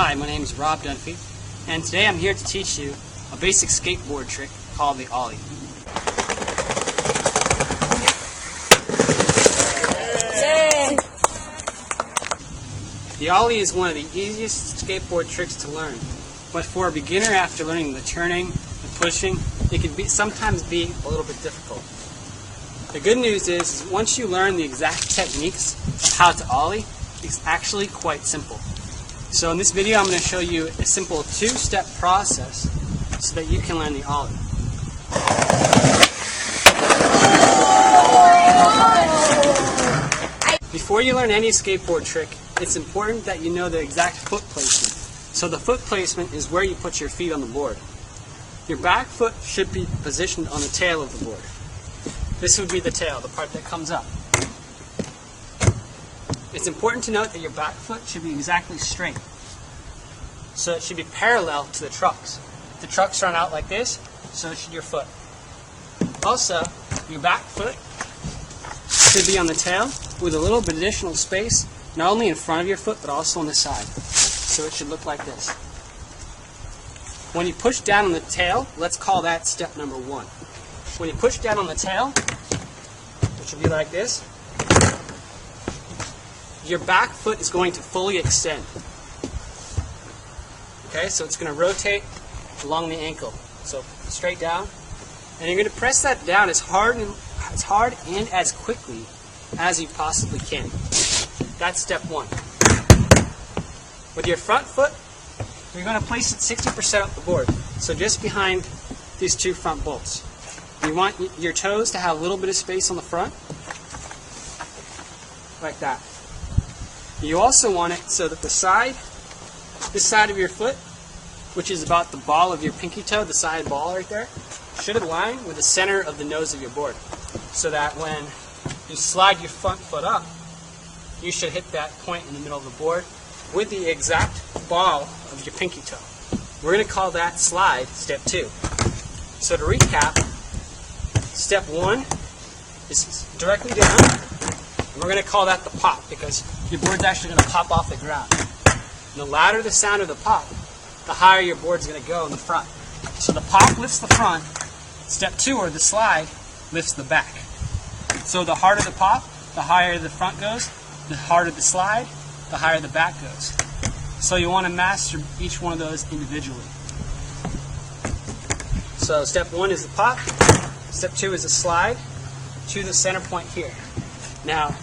Hi, my name is Rob Dunphy, and today I'm here to teach you a basic skateboard trick called the Ollie. The Ollie is one of the easiest skateboard tricks to learn, but for a beginner after learning the turning and pushing, it can sometimes be a little bit difficult. The good news is once you learn the exact techniques of how to Ollie, it's actually quite simple. So in this video I'm going to show you a simple two-step process so that you can learn the Ollie. Before you learn any skateboard trick, it's important that you know the exact foot placement. So the foot placement is where you put your feet on the board. Your back foot should be positioned on the tail of the board. This would be the tail, the part that comes up. It's important to note that your back foot should be exactly straight. So it should be parallel to the trucks. The trucks run out like this, so should your foot. Also, your back foot should be on the tail with a little bit additional space, not only in front of your foot, but also on the side. So it should look like this. When you push down on the tail, let's call that step number 1. When you push down on the tail, which will be like this, your back foot is going to fully extend. Okay, so it's going to rotate along the ankle. So straight down. And you're going to press that down as hard and as quickly as you possibly can. That's step 1. With your front foot, you're going to place it 60% up the board. So just behind these two front bolts. You want your toes to have a little bit of space on the front. Like that. You also want it so that this side of your foot, which is about the ball of your pinky toe, the side ball right there, should align with the center of the nose of your board. So that when you slide your front foot up, you should hit that point in the middle of the board with the exact ball of your pinky toe. We're going to call that slide step 2. So to recap, step 1 is directly down, and we're going to call that the pop because your board's actually going to pop off the ground. And the louder the sound of the pop, the higher your board's going to go in the front. So the pop lifts the front, step 2, or the slide, lifts the back. So the harder the pop, the higher the front goes, the harder the slide, the higher the back goes. So you want to master each one of those individually. So step 1 is the pop, step 2 is the slide to the center point here. Now,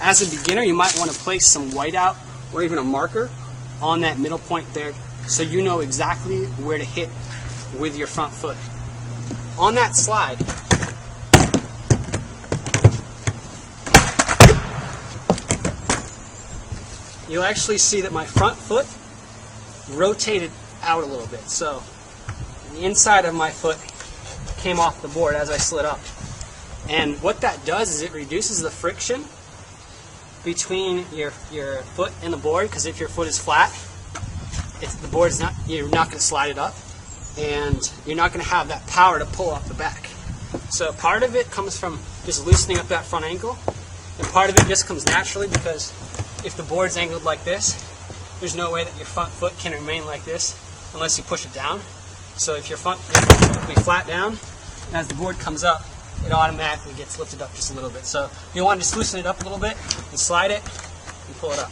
as a beginner, you might want to place some whiteout or even a marker on that middle point there so you know exactly where to hit with your front foot. On that slide, you'll actually see that my front foot rotated out a little bit. So the inside of my foot came off the board as I slid up. And what that does is it reduces the friction between your foot and the board, because if your foot is flat, you're not going to slide it up, and you're not going to have that power to pull off the back. So part of it comes from just loosening up that front ankle, and part of it just comes naturally because if the board's angled like this, there's no way that your front foot can remain like this unless you push it down. So if your front foot will be flat down, and as the board comes up, it automatically gets lifted up just a little bit. So you want to just loosen it up a little bit and slide it and pull it up.